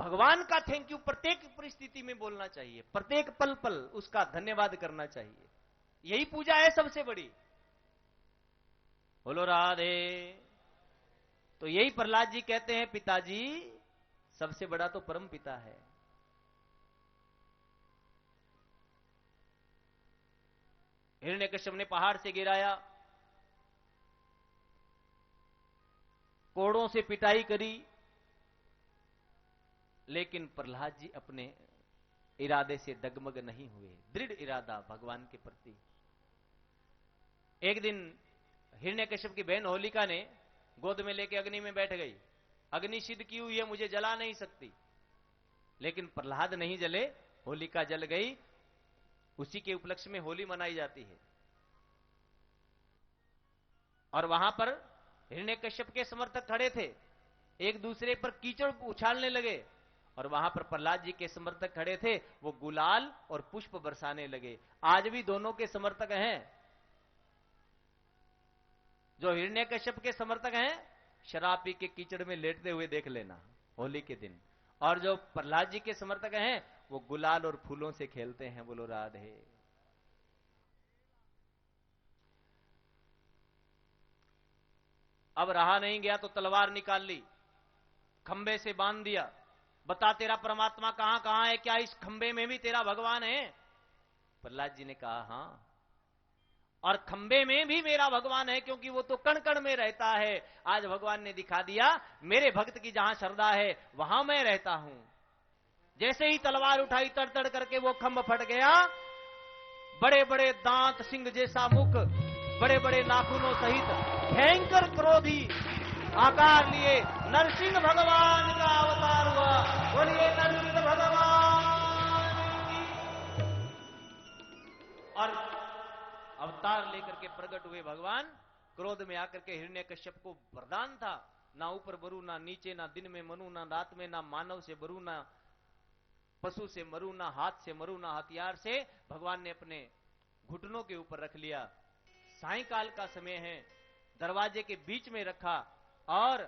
भगवान का thank you प्रत्येक परिस्थिति में बोलना चाहिए, प्रत्येक पल पल उसका धन्यवाद करना चाहिए। यही पूजा है सबसे बड़ी। बोलो राधे। तो यही प्रहलाद जी कहते हैं, पिताजी सबसे बड़ा तो परम पिता है। हिरण्यकश्यप ने पहाड़ से गिराया, कोड़ों से पिटाई करी, लेकिन प्रहलाद जी अपने इरादे से डगमग नहीं हुए, दृढ़ इरादा भगवान के प्रति। एक दिन हिरण्यकश्यप की बहन होलिका ने गोद में लेके अग्नि में बैठ गई। अग्नि सिद्ध की हुई है, मुझे जला नहीं सकती, लेकिन प्रहलाद नहीं जले, होलिका जल गई। उसी के उपलक्ष्य में होली मनाई जाती है। और वहां पर हिरण्यकश्यप के समर्थक खड़े थे, एक दूसरे पर कीचड़ उछालने लगे, और वहां पर प्रहलाद जी के समर्थक खड़े थे, वो गुलाल और पुष्प बरसाने लगे। आज भी दोनों के समर्थक हैं। जो हिरण्यकश्यप के समर्थक हैं, शराब पी के कीचड़ में लेटते हुए देख लेना होली के दिन, और जो प्रहलाद जी के समर्थक हैं, वो गुलाल और फूलों से खेलते हैं। बोलो राधे। अब रहा नहीं गया तो तलवार निकाल ली, खंबे से बांध दिया। बता तेरा परमात्मा कहां कहां है, क्या इस खंबे में भी तेरा भगवान है? प्रहलाद जी ने कहा हां, और खंबे में भी मेरा भगवान है, क्योंकि वो तो कण कण में रहता है। आज भगवान ने दिखा दिया, मेरे भक्त की जहां श्रद्धा है वहां मैं रहता हूं। जैसे ही तलवार उठाई, तड़तड़ करके वो खंभ फट गया। बड़े बड़े दांत, सिंह जैसा मुख, बड़े बड़े नाखूनों सहित भयंकर क्रोधी आकार लिए नरसिंह भगवान का अवतार हुआ। बोलिए नरसिंह भगवान की। और अवतार लेकर के प्रकट हुए भगवान, क्रोध में आकर के हिरण्यकश्यप को वरदान था, ना ऊपर बरू, ना नीचे, ना दिन में मनु, ना रात में, ना मानव से बरू, ना पशु से मरू, ना हाथ से मरू, ना हथियार से। भगवान ने अपने घुटनों के ऊपर रख लिया। सायंकाल का समय है, दरवाजे के बीच में रखा, और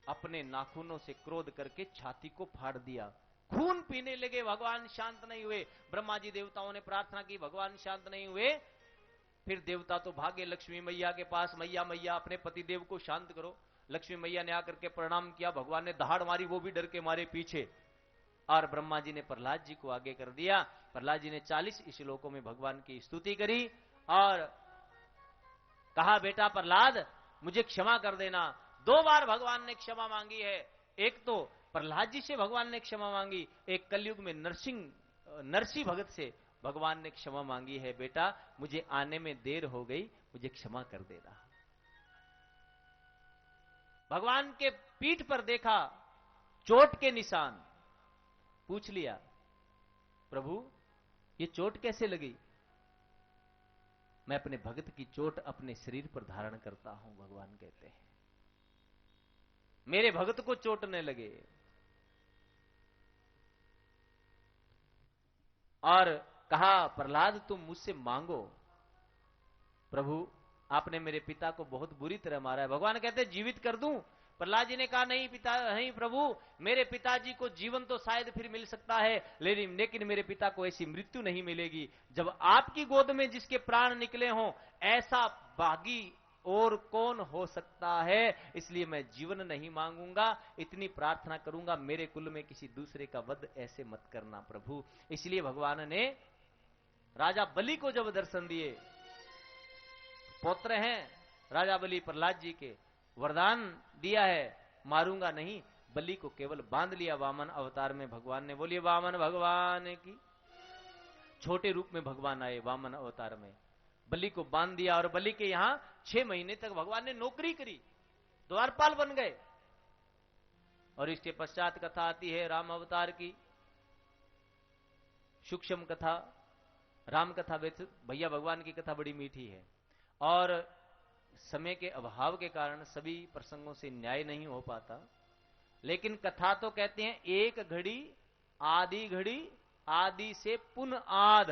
अपने नाखूनों से क्रोध करके छाती को फाड़ दिया। खून पीने लगे, भगवान शांत नहीं हुए। ब्रह्मा जी देवताओं ने प्रार्थना की, भगवान शांत नहीं हुए। फिर देवता तो भागे लक्ष्मी मैया के पास, मैया मैया अपने पतिदेव को शांत करो। लक्ष्मी मैया ने आकर के प्रणाम किया, भगवान ने दहाड़ मारी, वो भी डर के मारे पीछे। और ब्रह्मा जी ने प्रहलाद जी को आगे कर दिया। प्रहलाद जी ने 40 श्लोकों में भगवान की स्तुति करी और कहा, बेटा प्रहलाद मुझे क्षमा कर देना। 2 बार भगवान ने क्षमा मांगी है। एक तो प्रहलाद जी से भगवान ने क्षमा मांगी, एक कलयुग में नरसी भगत से भगवान ने क्षमा मांगी है। बेटा मुझे आने में देर हो गई, मुझे क्षमा कर देना। भगवान के पीठ पर देखा चोट के निशान, पूछ लिया, प्रभु ये चोट कैसे लगी? मैं अपने भक्त की चोट अपने शरीर पर धारण करता हूं, भगवान कहते हैं, मेरे भक्त को चोट न लगे। और कहा, प्रहलाद तुम मुझसे मांगो। प्रभु आपने मेरे पिता को बहुत बुरी तरह मारा है। भगवान कहते जीवित कर दूं? प्रहलाद जी ने कहा, नहीं पिता, नहीं प्रभु, मेरे पिताजी को जीवन तो शायद फिर मिल सकता है, लेकिन मेरे पिता को ऐसी मृत्यु नहीं मिलेगी। जब आपकी गोद में जिसके प्राण निकले हों, ऐसा भागी और कौन हो सकता है? इसलिए मैं जीवन नहीं मांगूंगा, इतनी प्रार्थना करूंगा, मेरे कुल में किसी दूसरे का वध ऐसे मत करना प्रभु। इसलिए भगवान ने राजा बलि को जब दर्शन दिए, पौत्र हैं राजा बलि प्रहलाद जी के, वरदान दिया है, मारूंगा नहीं, बलि को केवल बांध लिया वामन अवतार में भगवान ने। बोलिए वामन भगवान की। छोटे रूप में भगवान आए वामन अवतार में, बलि को बांध दिया। और बलि के यहां 6 महीने तक भगवान ने नौकरी करी, द्वारपाल बन गए। और इसके पश्चात कथा आती है राम अवतार की, सूक्ष्म कथा, राम कथा। भैया भगवान की कथा बड़ी मीठी है, और समय के अभाव के कारण सभी प्रसंगों से न्याय नहीं हो पाता, लेकिन कथा तो कहते हैं एक घड़ी आदि से पुन आध,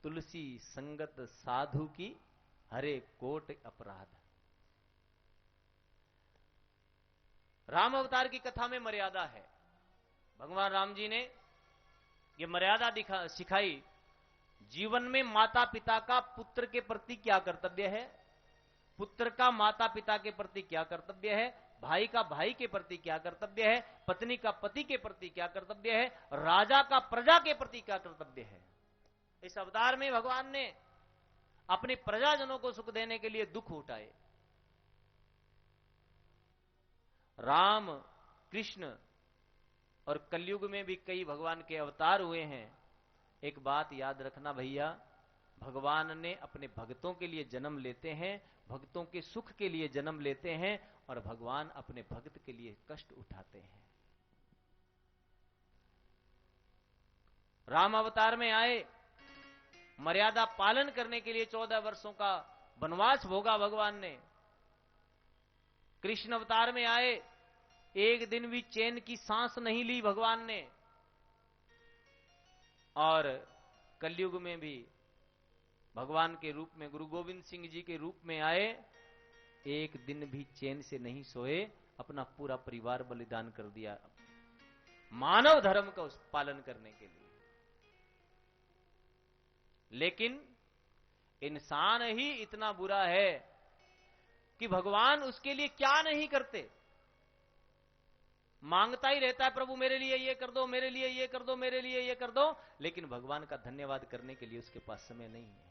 तुलसी संगत साधु की हरे कोट अपराध। राम अवतार की कथा में मर्यादा है। भगवान राम जी ने यह मर्यादा सिखाई। जीवन में माता पिता का पुत्र के प्रति क्या कर्तव्य है, पुत्र का माता पिता के प्रति क्या कर्तव्य है, भाई का भाई के प्रति क्या कर्तव्य है, पत्नी का पति के प्रति क्या कर्तव्य है, राजा का प्रजा के प्रति क्या कर्तव्य है। इस अवतार में भगवान ने अपने प्रजाजनों को सुख देने के लिए दुख उठाए। राम, कृष्ण और कलयुग में भी कई भगवान के अवतार हुए हैं। एक बात याद रखना भैया, भगवान ने अपने भक्तों के लिए जन्म लेते हैं, भक्तों के सुख के लिए जन्म लेते हैं, और भगवान अपने भक्त के लिए कष्ट उठाते हैं। राम अवतार में आए, मर्यादा पालन करने के लिए 14 वर्षों का वनवास भोगा भगवान ने। कृष्ण अवतार में आए, एक दिन भी चैन की सांस नहीं ली भगवान ने। और कलयुग में भी भगवान के रूप में गुरु गोविंद सिंह जी के रूप में आए, एक दिन भी चैन से नहीं सोए, अपना पूरा परिवार बलिदान कर दिया मानव धर्म का उस पालन करने के लिए। लेकिन इंसान ही इतना बुरा है कि भगवान उसके लिए क्या नहीं करते, मांगता ही रहता है, प्रभु मेरे लिए ये कर दो, मेरे लिए ये कर दो, मेरे लिए ये कर दो, लेकिन भगवान का धन्यवाद करने के लिए उसके पास समय नहीं है।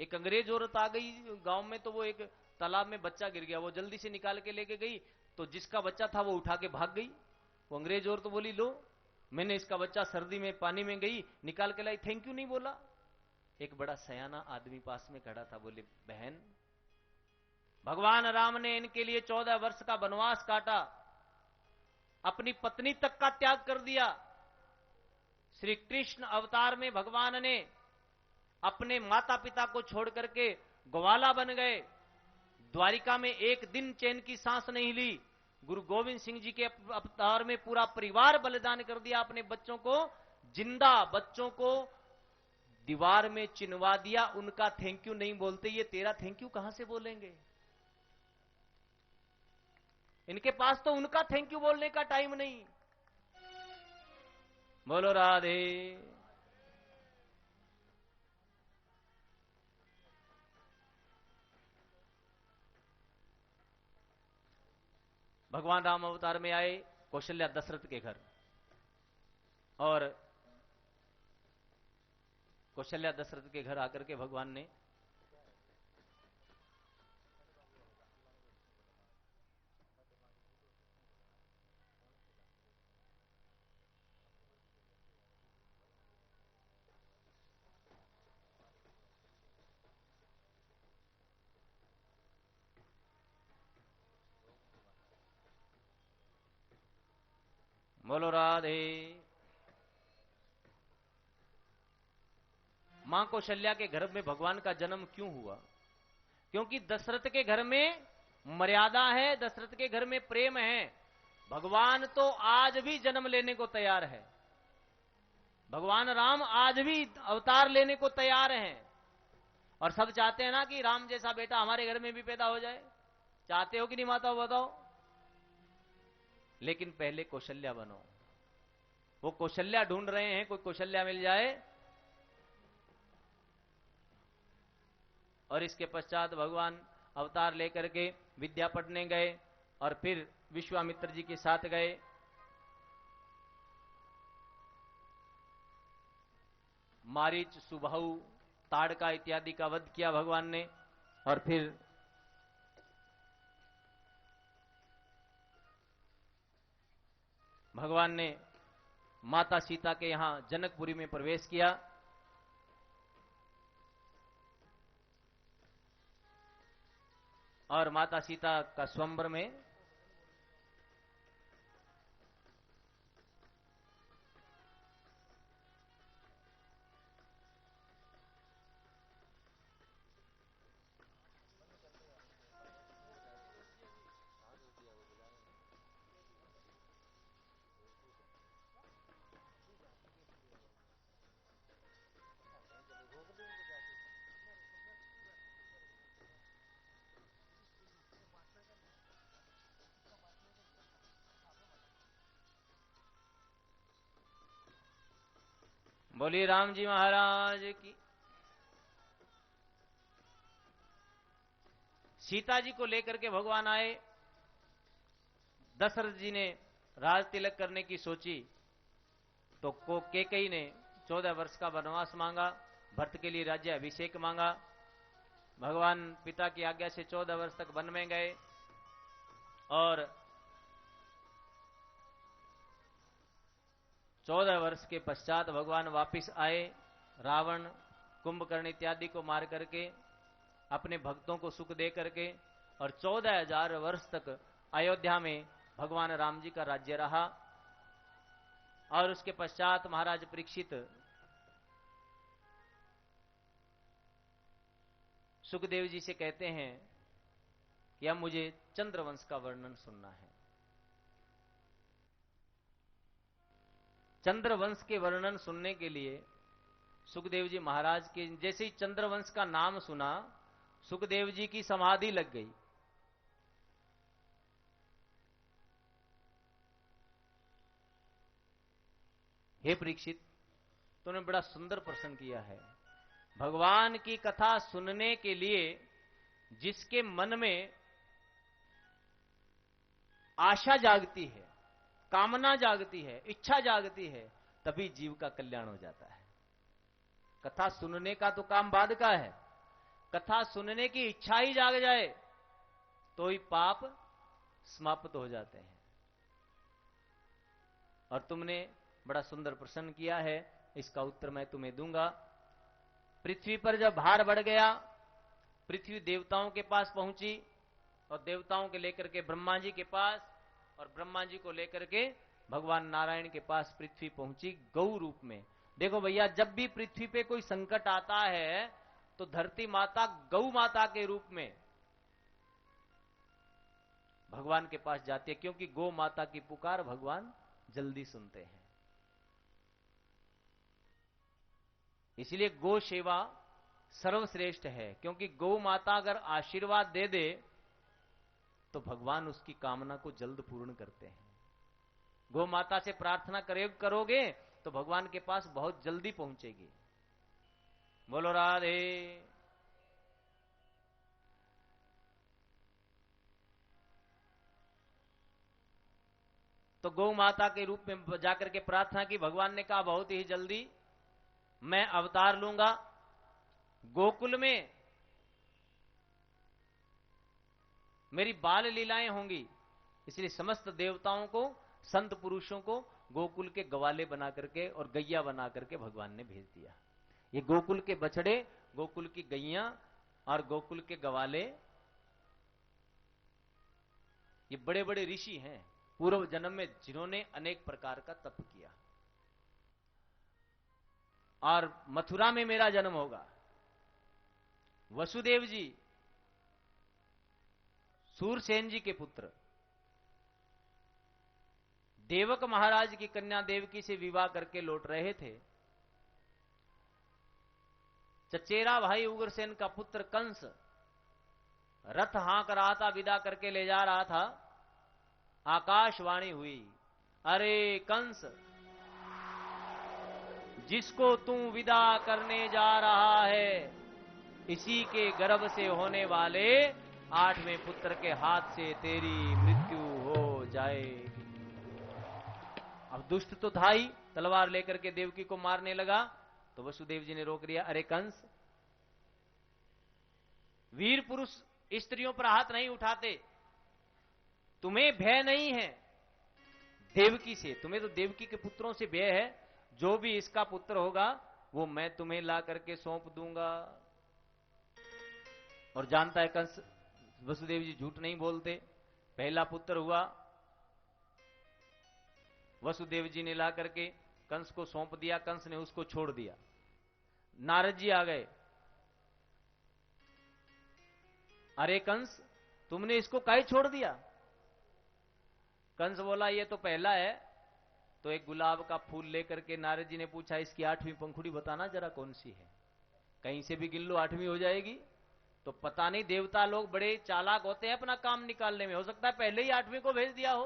एक अंग्रेज औरत आ गई गांव में, तो वो एक तालाब में बच्चा गिर गया, वो जल्दी से निकाल के लेके गई, तो जिसका बच्चा था वो उठा के भाग गई। वो अंग्रेज औरत तो बोली, लो मैंने इसका बच्चा सर्दी में पानी में गई निकाल के लाई, थैंक यू नहीं बोला। एक बड़ा सयाना आदमी पास में खड़ा था, बोले बहन, भगवान राम ने इनके लिए 14 वर्ष का वनवास काटा, अपनी पत्नी तक का त्याग कर दिया। श्री कृष्ण अवतार में भगवान ने अपने माता पिता को छोड़ करके ग्वाला बन गए, द्वारिका में एक दिन चैन की सांस नहीं ली। गुरु गोविंद सिंह जी के अवतार में पूरा परिवार बलिदान कर दिया, अपने बच्चों को, जिंदा बच्चों को दीवार में चिनवा दिया। उनका थैंक यू नहीं बोलते, ये तेरा थैंक यू कहां से बोलेंगे? इनके पास तो उनका थैंक यू बोलने का टाइम नहीं। बोलो राधे। भगवान राम अवतार में आए कौशल्या दशरथ के घर, और कौशल्या दशरथ के घर आकर के भगवान ने बोलो राधे। मां कौशल्या के घर में भगवान का जन्म क्यों हुआ? क्योंकि दशरथ के घर में मर्यादा है, दशरथ के घर में प्रेम है। भगवान तो आज भी जन्म लेने को तैयार है, भगवान राम आज भी अवतार लेने को तैयार हैं। और सब चाहते हैं ना कि राम जैसा बेटा हमारे घर में भी पैदा हो जाए। चाहते हो कि नहीं माता, बताओ? लेकिन पहले कौशल्या बनो। वो कौशल्या ढूंढ रहे हैं, कोई कौशल्या मिल जाए। और इसके पश्चात भगवान अवतार लेकर के विद्या पढ़ने गए, और फिर विश्वामित्र जी के साथ गए। मारीच, सुबाहु, ताड़का इत्यादि का वध किया भगवान ने। और फिर भगवान ने माता सीता के यहां जनकपुरी में प्रवेश किया। और माता सीता का स्वयंवर में बोलिए राम जी महाराज की। सीता जी को लेकर के भगवान आए। दशरथ जी ने राज तिलक करने की सोची तो कैकेयी ने 14 वर्ष का वनवास मांगा, भरत के लिए राज्य अभिषेक मांगा। भगवान पिता की आज्ञा से 14 वर्ष तक वन में गए और 14 वर्ष के पश्चात भगवान वापिस आए। रावण, कुंभकर्ण इत्यादि को मार करके, अपने भक्तों को सुख दे करके, और 14,000 वर्ष तक अयोध्या में भगवान राम जी का राज्य रहा। और उसके पश्चात महाराज परीक्षित सुखदेव जी से कहते हैं कि अब मुझे चंद्रवंश का वर्णन सुनना है। चंद्रवंश के वर्णन सुनने के लिए सुखदेव जी महाराज के जैसे ही चंद्रवंश का नाम सुना, सुखदेव जी की समाधि लग गई। हे परीक्षित, तूने बड़ा सुंदर प्रश्न किया है। भगवान की कथा सुनने के लिए जिसके मन में आशा जागती है, कामना जागती है, इच्छा जागती है, तभी जीव का कल्याण हो जाता है। कथा सुनने का तो काम बाद का है। कथा सुनने की इच्छा ही जाग जाए तो ही पाप समाप्त हो जाते हैं। और तुमने बड़ा सुंदर प्रश्न किया है, इसका उत्तर मैं तुम्हें दूंगा। पृथ्वी पर जब भार बढ़ गया, पृथ्वी देवताओं के पास पहुंची और देवताओं के लेकर के ब्रह्मा जी के पास, और ब्रह्मा जी को लेकर के भगवान नारायण के पास पृथ्वी पहुंची गौ रूप में। देखो भैया, जब भी पृथ्वी पे कोई संकट आता है तो धरती माता गौ माता के रूप में भगवान के पास जाती है, क्योंकि गौ माता की पुकार भगवान जल्दी सुनते हैं। इसलिए गौ सेवा सर्वश्रेष्ठ है, क्योंकि गौ माता अगर आशीर्वाद दे दे तो भगवान उसकी कामना को जल्द पूर्ण करते हैं। गौ माता से प्रार्थना करोगे तो भगवान के पास बहुत जल्दी पहुंचेगी। बोलो राधे। तो गौ माता के रूप में जाकर के प्रार्थना की। भगवान ने कहा बहुत ही जल्दी मैं अवतार लूंगा, गोकुल में मेरी बाल लीलाएं होंगी। इसलिए समस्त देवताओं को, संत पुरुषों को गोकुल के गवाले बना करके और गैया बना करके भगवान ने भेज दिया। ये गोकुल के बछड़े, गोकुल की गैया और गोकुल के गवाले, ये बड़े बड़े ऋषि हैं पूर्व जन्म में, जिन्होंने अनेक प्रकार का तप किया। और मथुरा में मेरा जन्म होगा। वसुदेव जी सूरसेन जी के पुत्र, देवक महाराज की कन्या देवकी से विवाह करके लौट रहे थे। चचेरा भाई उग्रसेन का पुत्र कंस रथ हाँक रहा था, विदा करके ले जा रहा था। आकाशवाणी हुई, अरे कंस, जिसको तू विदा करने जा रहा है इसी के गर्भ से होने वाले 8वें पुत्र के हाथ से तेरी मृत्यु हो जाएगी। अब दुष्ट तो था ही, तलवार लेकर के देवकी को मारने लगा। तो वसुदेव जी ने रोक दिया, अरे कंस, वीर पुरुष स्त्रियों पर हाथ नहीं उठाते, तुम्हें भय नहीं है देवकी से, तुम्हें तो देवकी के पुत्रों से भय है। जो भी इसका पुत्र होगा वो मैं तुम्हें ला करके सौंप दूंगा। और जानता है कंस, वसुदेव जी झूठ नहीं बोलते। पहला पुत्र हुआ, वसुदेव जी ने ला करके कंस को सौंप दिया, कंस ने उसको छोड़ दिया। नारद जी आ गए, अरे कंस, तुमने इसको काहे छोड़ दिया? कंस बोला, ये तो पहला है। तो एक गुलाब का फूल लेकर के नारद जी ने पूछा, इसकी 8वीं पंखुड़ी बताना जरा कौन सी है, कहीं से भी गिन लो 8वीं हो जाएगी। तो पता नहीं, देवता लोग बड़े चालाक होते हैं अपना काम निकालने में, हो सकता है पहले ही 8वीं को भेज दिया हो।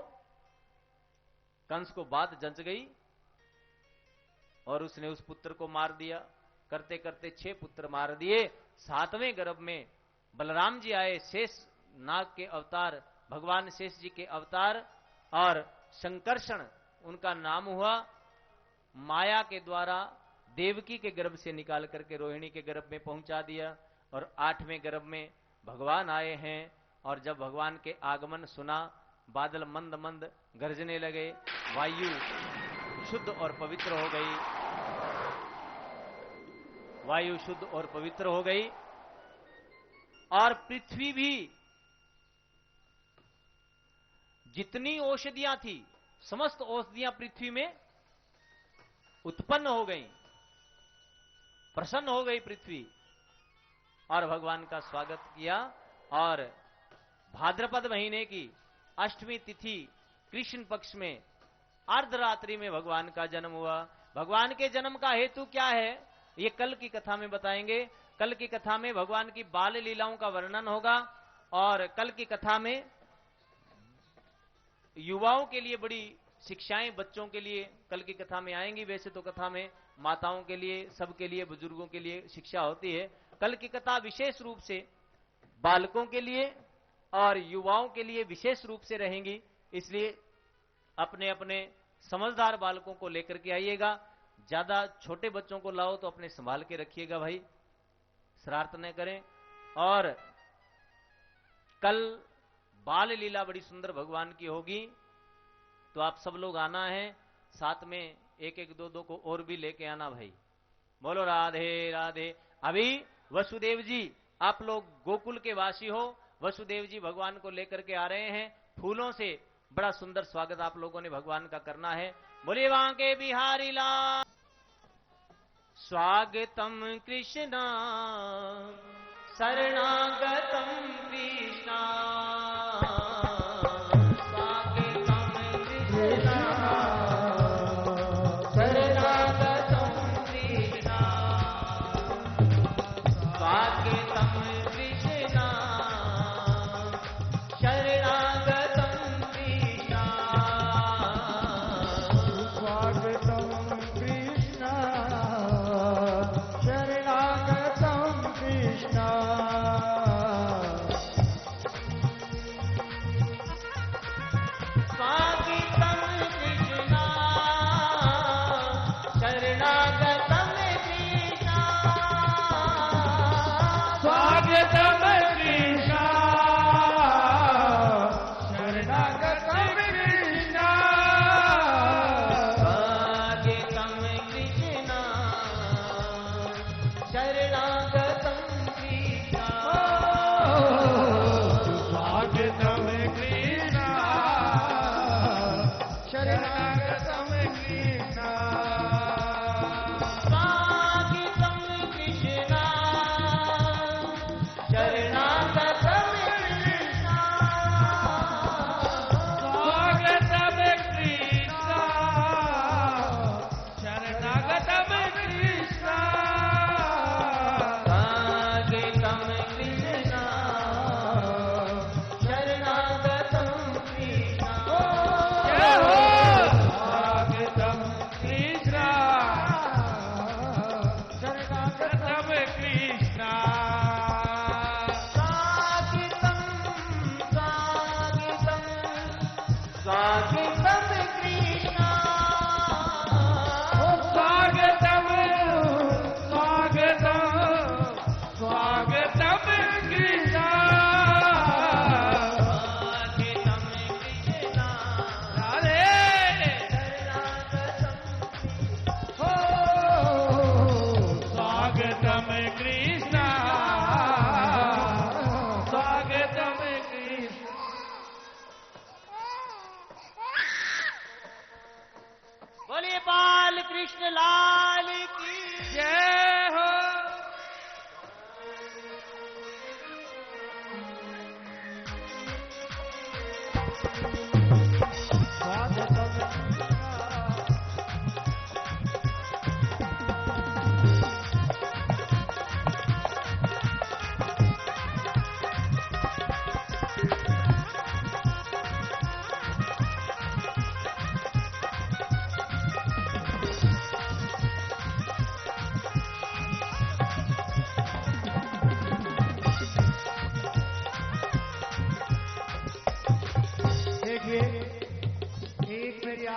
कंस को बात जंच गई। और उसने उस पुत्र को मार दिया। करते करते 6 पुत्र मार दिए। 7वें गर्भ में बलराम जी आए, शेष नाग के अवतार, भगवान शेष जी के अवतार, और संकर्षण उनका नाम हुआ। माया के द्वारा देवकी के गर्भ से निकाल करके रोहिणी के गर्भ में पहुंचा दिया। और 8वें गर्भ में भगवान आए हैं। और जब भगवान के आगमन सुना, बादल मंद मंद गरजने लगे, वायु शुद्ध और पवित्र हो गई, वायु शुद्ध और पवित्र हो गई, और पृथ्वी भी, जितनी औषधियां थी समस्त औषधियां पृथ्वी में उत्पन्न हो गई, प्रसन्न हो गई पृथ्वी, और भगवान का स्वागत किया। और भाद्रपद महीने की अष्टमी तिथि कृष्ण पक्ष में अर्धरात्रि में भगवान का जन्म हुआ। भगवान के जन्म का हेतु क्या है, ये कल की कथा में बताएंगे। कल की कथा में भगवान की बाल लीलाओं का वर्णन होगा, और कल की कथा में युवाओं के लिए बड़ी शिक्षाएं बच्चों के लिए कल की कथा में आएंगी। वैसे तो कथा में माताओं के लिए, सबके लिए, बुजुर्गों के लिए शिक्षा होती है। कल की कथा विशेष रूप से बालकों के लिए और युवाओं के लिए विशेष रूप से रहेंगी, इसलिए अपने अपने समझदार बालकों को लेकर के आइएगा। ज्यादा छोटे बच्चों को लाओ तो अपने संभाल के रखिएगा भाई, शरारत न करें। और कल बाल लीला बड़ी सुंदर भगवान की होगी, तो आप सब लोग आना है। साथ में एक एक दो दो को और भी लेके आना भाई। बोलो राधे राधे। अभी वसुदेव जी, आप लोग गोकुल के वासी हो, वसुदेव जी भगवान को लेकर के आ रहे हैं। फूलों से बड़ा सुंदर स्वागत आप लोगों ने भगवान का करना है। बोलिए बांके बिहारी लाल। स्वागतम कृष्णा शरणागतम कृष्णा, स्वागतम कृष्णा शरणागतम कृष्णा, स्वागतम कृष्णा शरणागतम कृष्णा, स्वागतम कृष्णा शरणागतम कृष्णा, स्वागतम कृष्णा शरणागतम कृष्णा, स्वागतम कृष्णा शरणागतम कृष्णा, स्वागतम कृष्णा शरणागतम कृष्णा, स्वागतम कृष्णा शरणागतम कृष्णा, स्वागतम कृष्णा शरणागतम कृष्णा, स्वागतम कृष्णा शरणागतम कृष्णा, स्वागतम कृष्णा शरणागतम कृष्णा, जय हो। स्वागतम कृष्णा शरणागतम कृष्णा, स्वागतम स्वागतम स्वागतम कृष्णा, स्वागतम स्वागतम स्वागतम कृष्णा, स्वागतम कृष्णा राधे हो। स्वागतम कृष्णा स्वागतम कृष्ण। बोलिए बाल कृष्ण लाल की जय हो।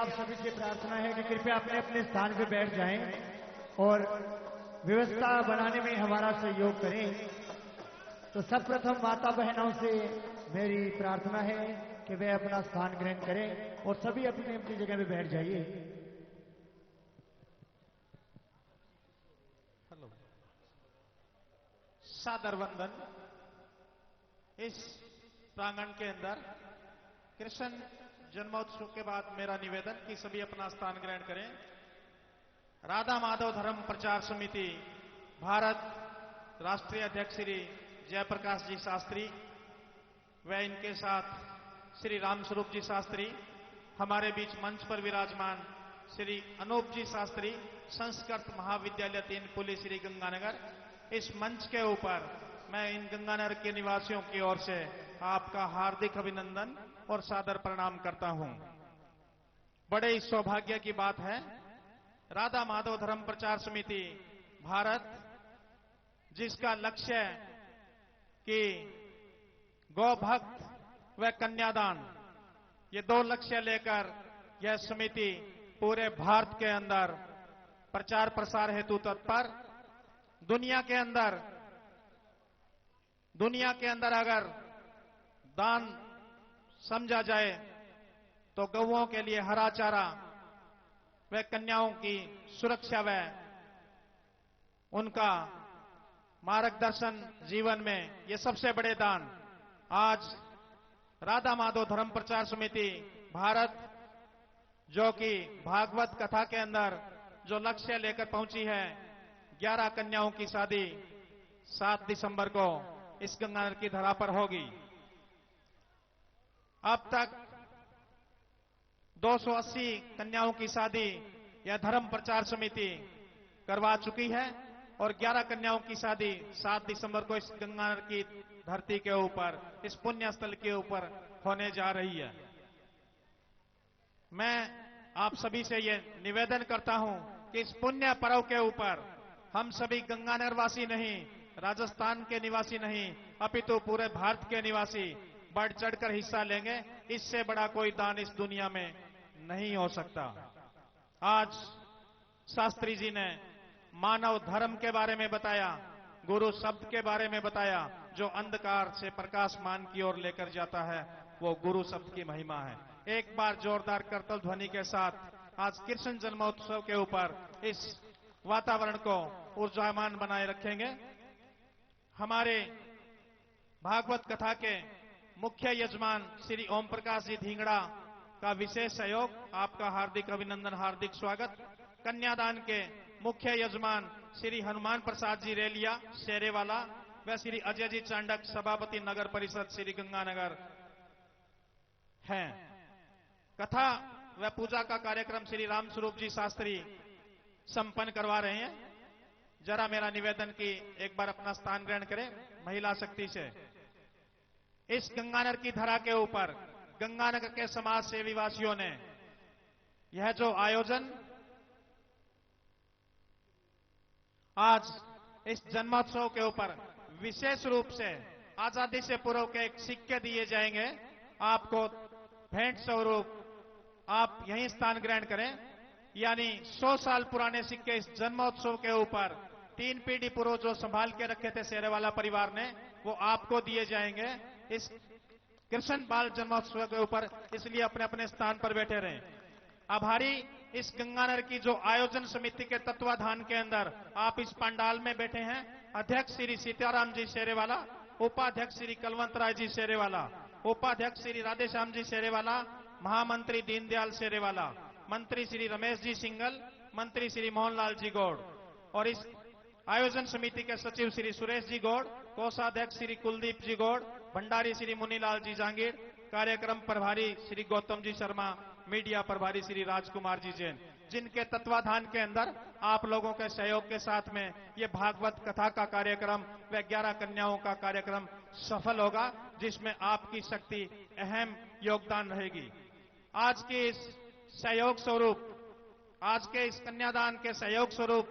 आप सभी से प्रार्थना है कि कृपया अपने अपने स्थान पर बैठ जाएं और व्यवस्था बनाने में हमारा सहयोग करें। तो सर्वप्रथम माता बहनों से मेरी प्रार्थना है कि वे अपना स्थान ग्रहण करें और सभी अपनी अपनी जगह पर बैठ जाइए। सादर वंदन। इस प्रांगण के अंदर कृष्ण जन्मोत्सव के बाद मेरा निवेदन कि सभी अपना स्थान ग्रहण करें। राधा माधव धर्म प्रचार समिति भारत राष्ट्रीय अध्यक्ष श्री जयप्रकाश जी शास्त्री व इनके साथ श्री रामस्वरूप जी शास्त्री, हमारे बीच मंच पर विराजमान श्री अनूप जी शास्त्री, संस्कृत महाविद्यालय 3 पुली श्री गंगानगर। इस मंच के ऊपर मैं इन गंगानगर के निवासियों की ओर से आपका हार्दिक अभिनंदन और सादर प्रणाम करता हूं। बड़े ही सौभाग्य की बात है, राधा माधव धर्म प्रचार समिति भारत, जिसका लक्ष्य है कि गौ भक्त व कन्यादान, ये 2 लक्ष्य लेकर यह समिति पूरे भारत के अंदर प्रचार प्रसार हेतु तत्पर। दुनिया के अंदर अगर दान समझा जाए तो गौओं के लिए हरा चारा व कन्याओं की सुरक्षा व उनका मार्गदर्शन जीवन में ये सबसे बड़े दान। आज राधा माधव धर्म प्रचार समिति भारत, जो कि भागवत कथा के अंदर जो लक्ष्य लेकर पहुंची है, 11 कन्याओं की शादी 7 दिसंबर को इस गंगानगर की धरा पर होगी। अब तक 280 कन्याओं की शादी यह धर्म प्रचार समिति करवा चुकी है और 11 कन्याओं की शादी 7 दिसंबर को इस गंगानगर की धरती के ऊपर, इस पुण्य स्थल के ऊपर होने जा रही है। मैं आप सभी से यह निवेदन करता हूं कि इस पुण्य पर्व के ऊपर हम सभी गंगानगर वासी नहीं, राजस्थान के निवासी नहीं, अपितु पूरे भारत के निवासी बढ़ चढ़कर हिस्सा लेंगे। इससे बड़ा कोई दान इस दुनिया में नहीं हो सकता। आज शास्त्री जी ने मानव धर्म के बारे में बताया, गुरु शब्द के बारे में बताया। जो अंधकार से प्रकाशमान की ओर लेकर जाता है वो गुरु शब्द की महिमा है। एक बार जोरदार करतल ध्वनि के साथ आज कृष्ण जन्मोत्सव के ऊपर इस वातावरण को ऊर्जावान बनाए रखेंगे। हमारे भागवत कथा के मुख्य यजमान श्री ओम प्रकाश जी ढींगड़ा का विशेष सहयोग, आपका हार्दिक अभिनंदन, हार्दिक स्वागत। कन्यादान के मुख्य यजमान श्री हनुमान प्रसाद जी रेलिया शेरेवाला व श्री अजय जी चांडक सभापति नगर परिषद श्री गंगानगर हैं। कथा व पूजा का कार्यक्रम श्री रामस्वरूप जी शास्त्री संपन्न करवा रहे हैं। जरा मेरा निवेदन कि एक बार अपना स्थान ग्रहण करें महिला शक्ति से। इस गंगानगर की धरा के ऊपर गंगानगर के समाज सेवी वासियों ने यह जो आयोजन आज इस जन्मोत्सव के ऊपर विशेष रूप से आजादी से पूर्व के एक सिक्के दिए जाएंगे आपको भेंट स्वरूप, आप यहीं स्थान ग्रहण करें। यानी 100 साल पुराने सिक्के इस जन्मोत्सव के ऊपर 3 पीढ़ी पूर्व जो संभाल के रखे थे शेरेवाला परिवार ने, वो आपको दिए जाएंगे इस कृष्ण बाल जन्मोत्सव के ऊपर। इसलिए अपने अपने स्थान पर बैठे रहें। आभारी इस गंगानगर की जो आयोजन समिति के तत्वाधान के अंदर आप इस पंडाल में बैठे हैं। अध्यक्ष श्री सीताराम जी शेरेवाला, उपाध्यक्ष श्री कलवंत राय जी शेरेवाला, उपाध्यक्ष श्री राधेश्याम जी शेरेवाला, महामंत्री दीनदयाल शेरेवाला, मंत्री श्री रमेश जी सिंगल, मंत्री श्री मोहनलाल जी गौड़ और इस आयोजन समिति के सचिव श्री सुरेश जी गौड़, कोषाध्यक्ष श्री कुलदीप जी गौड़, भंडारी श्री मुनीलाल जी जांगीर, कार्यक्रम प्रभारी श्री गौतम जी शर्मा, मीडिया प्रभारी श्री राजकुमार जी जैन, जिनके तत्वाधान के अंदर आप लोगों के सहयोग के साथ में ये भागवत कथा का कार्यक्रम व 11 कन्याओं का कार्यक्रम सफल होगा, जिसमें आपकी शक्ति अहम योगदान रहेगी। आज के इस सहयोग स्वरूप, आज के इस कन्यादान के सहयोग स्वरूप,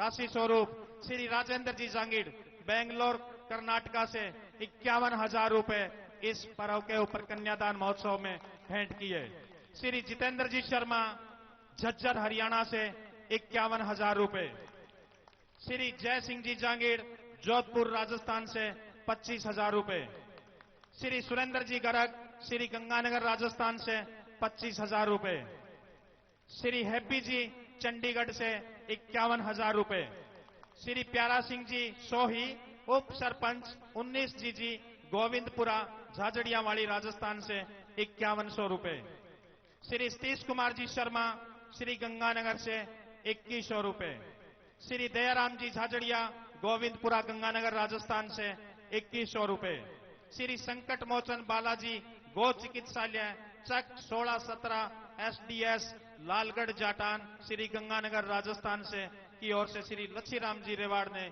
राशि स्वरूप श्री राजेंद्र जी जांगीर बेंगलोर कर्नाटका से 51,000 रुपए इस पर्व के ऊपर कन्यादान महोत्सव में भेंट किए। श्री जितेंद्र जी शर्मा झज्जर हरियाणा से 51,000 रुपए। श्री जय सिंह जी जांगीर जोधपुर राजस्थान से 25,000 रुपए। श्री सुरेंद्र जी गर्ग श्री गंगानगर राजस्थान से 25,000 रुपए। श्री हैप्पी जी चंडीगढ़ से 51,000 रुपए। श्री प्यारा सिंह जी सोही उप सरपंच 19 जी गोविंदपुरा झाझड़ियावाड़ी राजस्थान से 5100 रुपए। श्री सतीश कुमार जी शर्मा श्री गंगानगर से 2100 रुपए। श्री दयाराम जी झाझड़िया गोविंदपुरा गंगानगर राजस्थान से 2100 रुपए। श्री संकट मोचन बालाजी गो चिकित्सालय चक 16-17 SDS लालगढ़ जाटान श्री गंगानगर राजस्थान से की ओर से श्री लच्छीराम जी रेवाड़ ने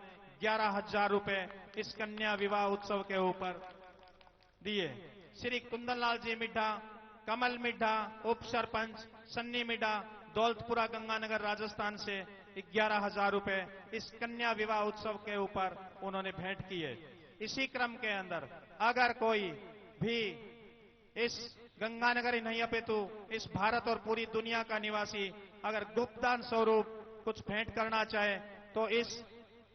11,000 रुपए इस कन्या विवाह उत्सव के ऊपर दिए। श्री कुंदनलाल जी मिड्ढा कमल मिड्ढा उप सरपंच सन्नी मिड्ढा दौलतपुरा गंगानगर राजस्थान से 11,000 रुपए इस कन्या विवाह उत्सव के ऊपर उन्होंने भेंट किए। इसी क्रम के अंदर अगर कोई भी इस गंगानगर ही नहीं अपितु इस भारत और पूरी दुनिया का निवासी अगर गुप्तदान स्वरूप कुछ भेंट करना चाहे तो इस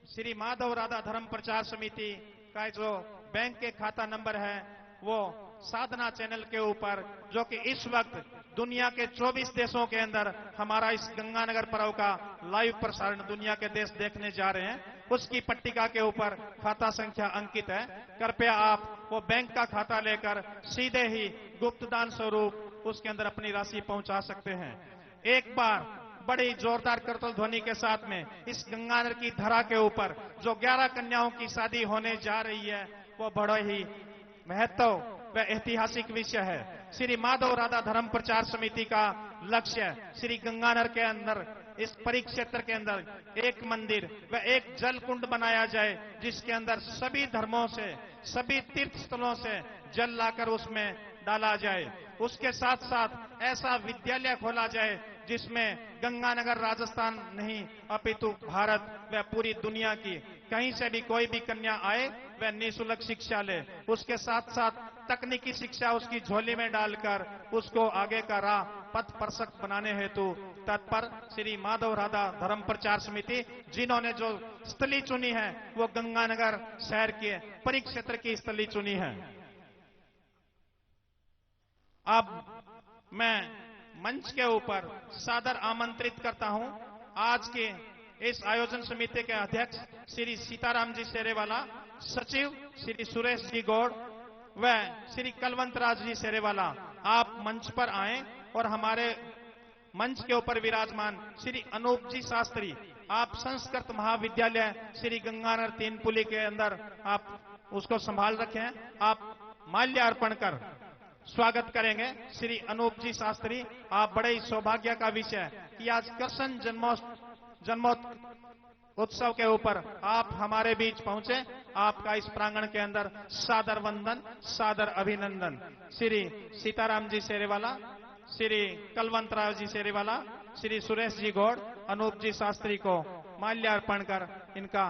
श्री माधव राधा धर्म प्रचार समिति का जो बैंक के खाता नंबर है वो साधना चैनल के ऊपर, जो कि इस वक्त दुनिया के 24 देशों के अंदर हमारा इस गंगानगर पर्व का लाइव प्रसारण दुनिया के देश देखने जा रहे हैं, उसकी पट्टिका के ऊपर खाता संख्या अंकित है। कृपया आप वो बैंक का खाता लेकर सीधे ही गुप्तदान स्वरूप उसके अंदर अपनी राशि पहुंचा सकते हैं। एक बार बड़ी जोरदार करतल ध्वनि के साथ में इस गंगानगर की धरा के ऊपर जो 11 कन्याओं की शादी होने जा रही है वो बड़ा ही महत्व व ऐतिहासिक विषय है। श्री माधव राधा धर्म प्रचार समिति का लक्ष्य श्री गंगानगर के अंदर इस परिक्षेत्र के अंदर एक मंदिर व एक जल कुंड बनाया जाए जिसके अंदर सभी धर्मों से सभी तीर्थ स्थलों से जल लाकर उसमें डाला जाए। उसके साथ साथ ऐसा विद्यालय खोला जाए जिसमें गंगानगर राजस्थान नहीं अपितु भारत व पूरी दुनिया की कहीं से भी कोई भी कन्या आए वह निःशुल्क शिक्षा ले। उसके साथ साथ तकनीकी शिक्षा उसकी झोली में डालकर उसको आगे का राह पथ प्रशस्त बनाने हेतु तत्पर श्री माधव राधा धर्म प्रचार समिति जिन्होंने जो स्थली चुनी है वो गंगानगर शहर के परिक्षेत्र की स्थली चुनी है। अब मैं मंच के ऊपर सादर आमंत्रित करता हूं आज के इस आयोजन समिति के अध्यक्ष श्री सीताराम जी सेरेवाला, सचिव श्री सुरेश जी गौड़ व श्री कलवंत राज जी सेरेवाला, आप मंच पर आए और हमारे मंच के ऊपर विराजमान श्री अनूप जी शास्त्री, आप संस्कृत महाविद्यालय श्री गंगानगर तीनपुली के अंदर आप उसको संभाल रखें, आप माल्यार्पण कर स्वागत करेंगे। श्री अनूप जी शास्त्री, आप बड़े ही सौभाग्य का विषय कि आज कृष्ण जन्मोत्सव के ऊपर आप हमारे बीच पहुंचे। आपका इस प्रांगण के अंदर सादर वंदन, सादर अभिनंदन। श्री सीताराम जी सेरेवाला, श्री कलवंत राव जी सेरेवाला, श्री सुरेश जी गौड़, अनूप जी शास्त्री को माल्यार्पण कर इनका